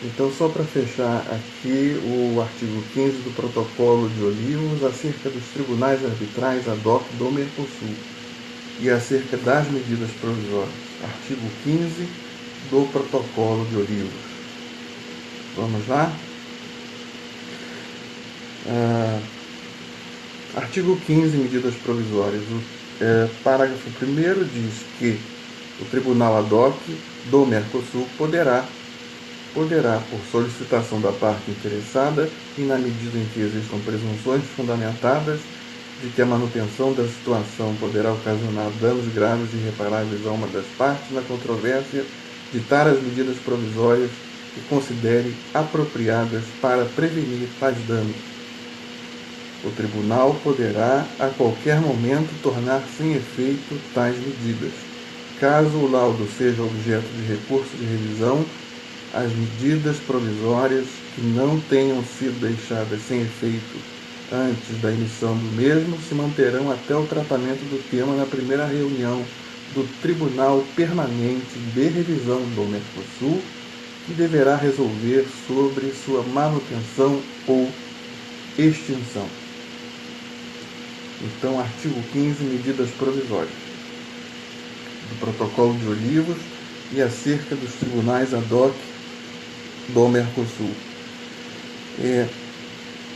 Então, só para fechar aqui o artigo 15 do Protocolo de Olivos acerca dos tribunais arbitrais ad hoc do Mercosul e acerca das medidas provisórias. Artigo 15 do Protocolo de Olivos. Vamos lá? Artigo 15, medidas provisórias. Parágrafo 1º diz que o Tribunal ad hoc do Mercosul poderá, por solicitação da parte interessada e na medida em que existam presunções fundamentadas de que a manutenção da situação poderá ocasionar danos graves e irreparáveis a uma das partes na controvérsia, ditar as medidas provisórias que considere apropriadas para prevenir tais danos. O tribunal poderá, a qualquer momento, tornar sem efeito tais medidas. Caso o laudo seja objeto de recurso de revisão, as medidas provisórias que não tenham sido deixadas sem efeito antes da emissão do mesmo se manterão até o tratamento do tema na primeira reunião do Tribunal Permanente de Revisão do Mercosul, que deverá resolver sobre sua manutenção ou extinção. Então, artigo 15, medidas provisórias do Protocolo de Olivos e acerca dos tribunais ad hoc do Mercosul.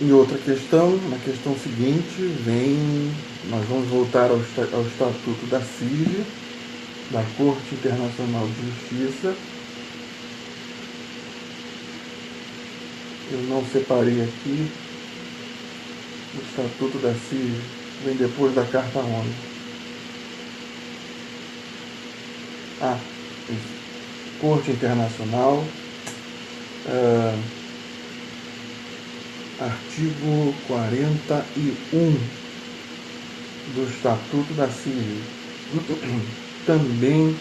E outra questão, na questão seguinte, nós vamos voltar ao Estatuto da CIJ, da Corte Internacional de Justiça. Eu não separei aqui o Estatuto da CIJ, vem depois da Carta ONU. Isso. Corte Internacional, artigo 41 do Estatuto da CIJ. Também,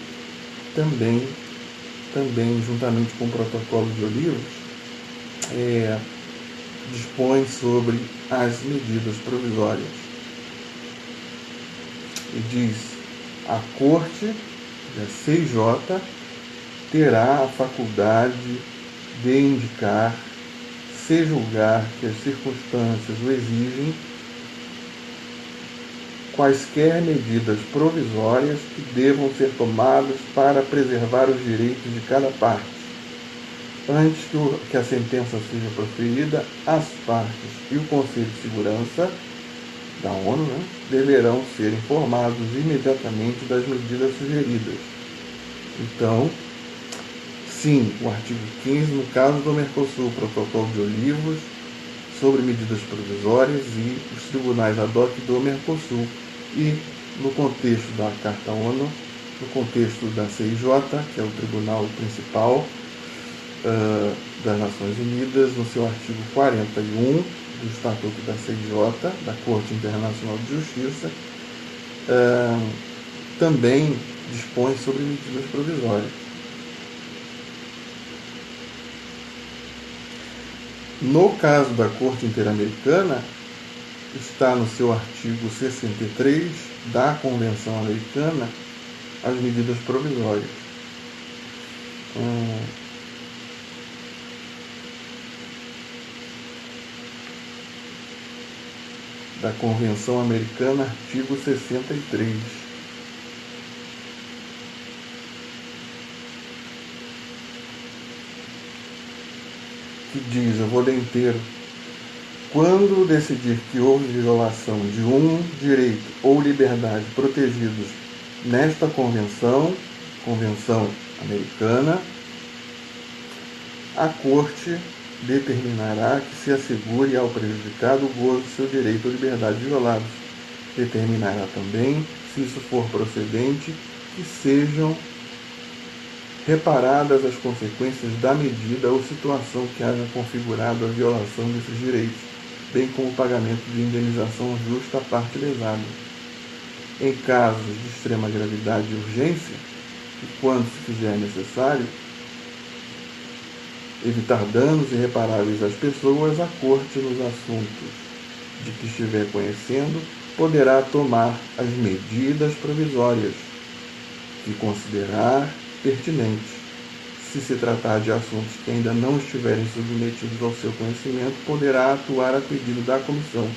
juntamente com o Protocolo de Olivos, dispõe sobre as medidas provisórias. E diz: a Corte da CIJ terá a faculdade de indicar, se julgar que as circunstâncias o exigem, quaisquer medidas provisórias que devam ser tomadas para preservar os direitos de cada parte. Antes que a sentença seja proferida, as partes e o Conselho de Segurança da ONU deverão ser informados imediatamente das medidas sugeridas. Então, sim, o artigo 15, no caso do Mercosul, Protocolo de Olivos, sobre medidas provisórias e os tribunais ad hoc do Mercosul. E, no contexto da Carta ONU, no contexto da CIJ, que é o tribunal principal das Nações Unidas, no seu artigo 41 do Estatuto da CIJ, da Corte Internacional de Justiça, também dispõe sobre medidas provisórias. No caso da Corte Interamericana, está no seu artigo 63 da Convenção Americana as medidas provisórias. Da Convenção Americana, artigo 63. Que diz, eu vou ler inteiro: quando decidir que houve violação de um direito ou liberdade protegidos nesta Convenção Americana, a Corte determinará que se assegure ao prejudicado o gozo de seu direito ou liberdade violados. Determinará também, se isso for procedente, que sejam reparadas as consequências da medida ou situação que haja configurado a violação desses direitos, bem como o pagamento de indenização justa à parte lesada. Em casos de extrema gravidade e urgência, e quando se fizer necessário evitar danos irreparáveis às pessoas, a Corte, nos assuntos de que estiver conhecendo, poderá tomar as medidas provisórias que considerar pertinentes. Se se tratar de assuntos que ainda não estiverem submetidos ao seu conhecimento, poderá atuar a pedido da comissão.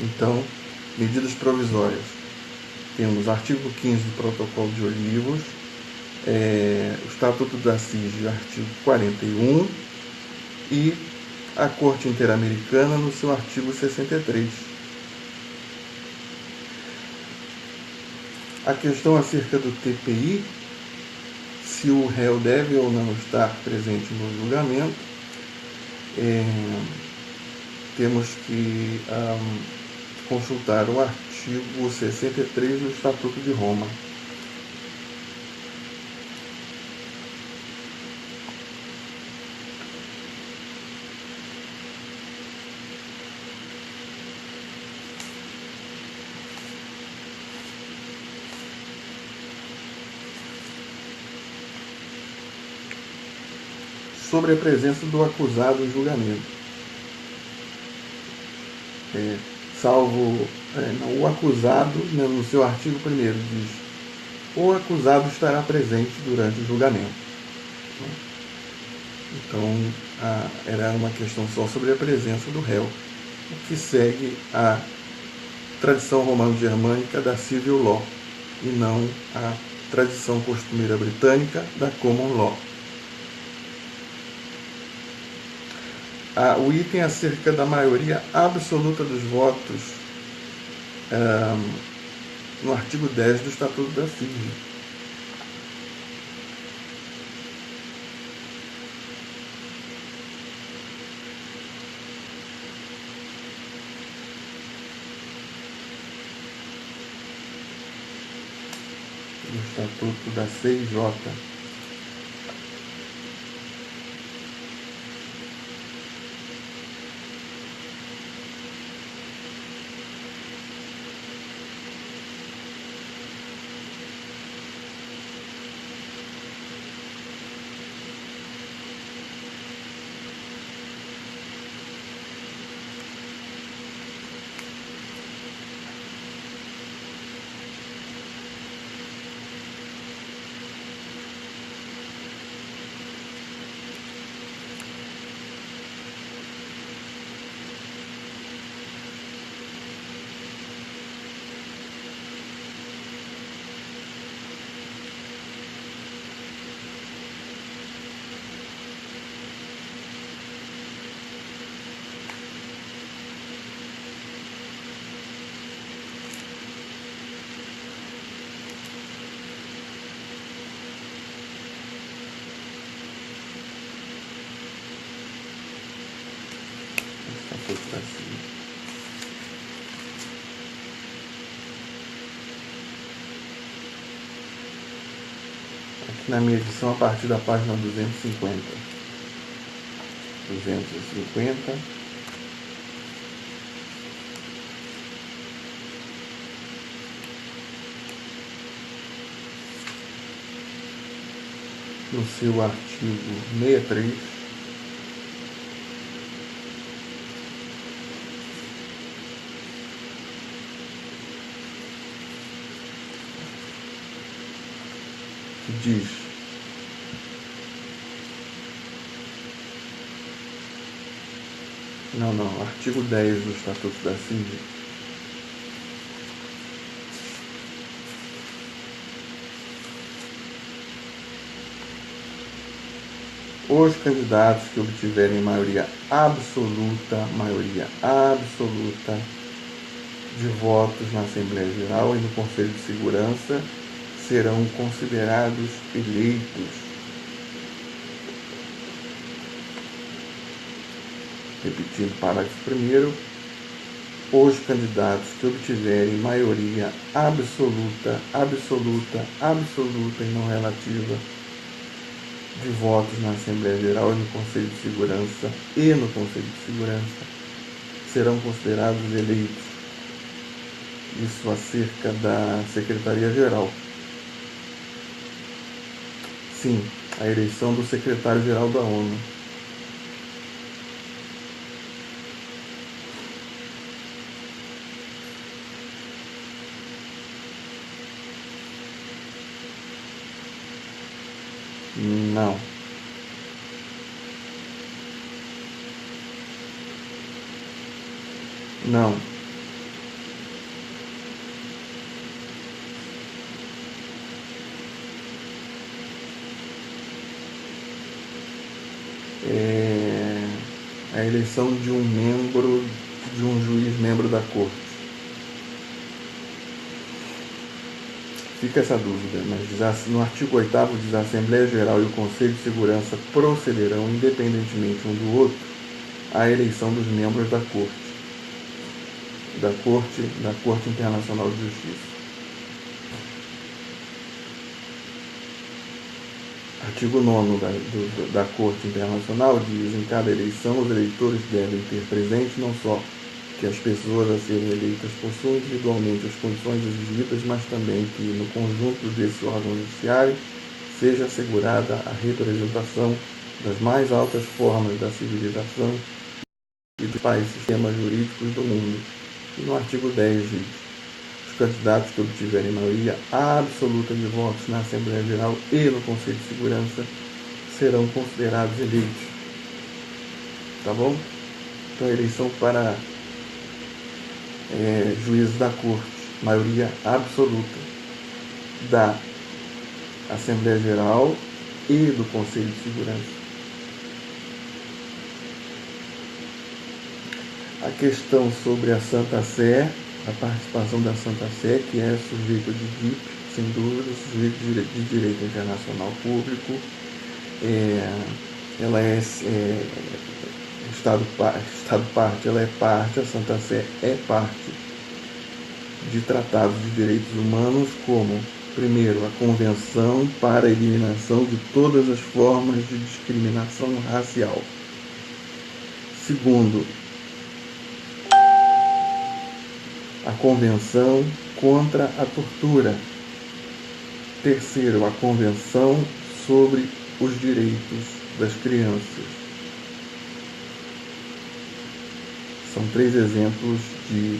Então, medidas provisórias. Temos artigo 15 do Protocolo de Olivos, o Estatuto da CIG, artigo 41, e a Corte Interamericana no seu artigo 63. A questão acerca do TPI, se o réu deve ou não estar presente no julgamento, temos que consultar o artigo 63 do Estatuto de Roma. Sobre a presença do acusado em julgamento. Salvo o acusado, no seu artigo 1º, diz: o acusado estará presente durante o julgamento. Então, era uma questão só sobre a presença do réu, o que segue a tradição romano-germânica da civil law, e não a tradição costumeira britânica da common law. O item acerca da maioria absoluta dos votos, no artigo 10 do Estatuto da CIG. Do Estatuto da CIJ. Aqui na minha edição, a partir da página 250. No seu artigo 63, que diz: artigo 10 do Estatuto da CIG. Os candidatos que obtiverem maioria absoluta de votos na Assembleia Geral e no Conselho de Segurança serão considerados eleitos. Repetindo, parágrafo 1º, os candidatos que obtiverem maioria absoluta e não relativa de votos na Assembleia Geral e no Conselho de Segurança serão considerados eleitos. Isso acerca da Secretaria-Geral. Sim, a eleição do secretário-geral da ONU. Não. Não. A eleição de um membro, de um juiz membro da corte. Fica essa dúvida, mas no artigo 8º diz: a Assembleia Geral e o Conselho de Segurança procederão, independentemente um do outro, à eleição dos membros da Corte Internacional de Justiça. Artigo 9º da Corte Internacional diz: em cada eleição os eleitores devem ter presente não só que as pessoas a serem eleitas possuem individualmente as condições exigidas, mas também que no conjunto desse órgão judiciário seja assegurada a representação das mais altas formas da civilização e dos principais sistemas jurídicos do mundo. E no artigo 10 diz: os candidatos que obtiverem maioria absoluta de votos na Assembleia Geral e no Conselho de Segurança serão considerados eleitos. Tá bom? Então, a eleição para juízes da Corte, maioria absoluta da Assembleia Geral e do Conselho de Segurança. A questão sobre a Santa Sé, a participação da Santa Sé, que é sujeito de DIP, sem dúvida, sujeito de direito internacional público, ela é Estado-parte, ela é parte, a Santa Sé é parte de tratados de direitos humanos, como, primeiro, a Convenção para a Eliminação de todas as formas de discriminação racial. Segundo, a Convenção contra a Tortura. Terceiro, a Convenção sobre os Direitos das Crianças. São 3 exemplos de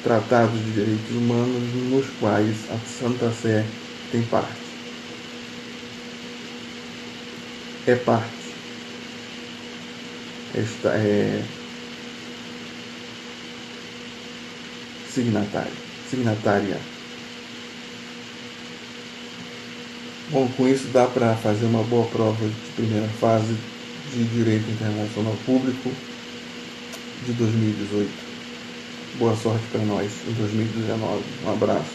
tratados de direitos humanos nos quais a Santa Sé tem parte. É parte. Esta é signatária. Bom, com isso dá para fazer uma boa prova de primeira fase de Direito Internacional Público de 2018. Boa sorte para nós em 2019. Um abraço.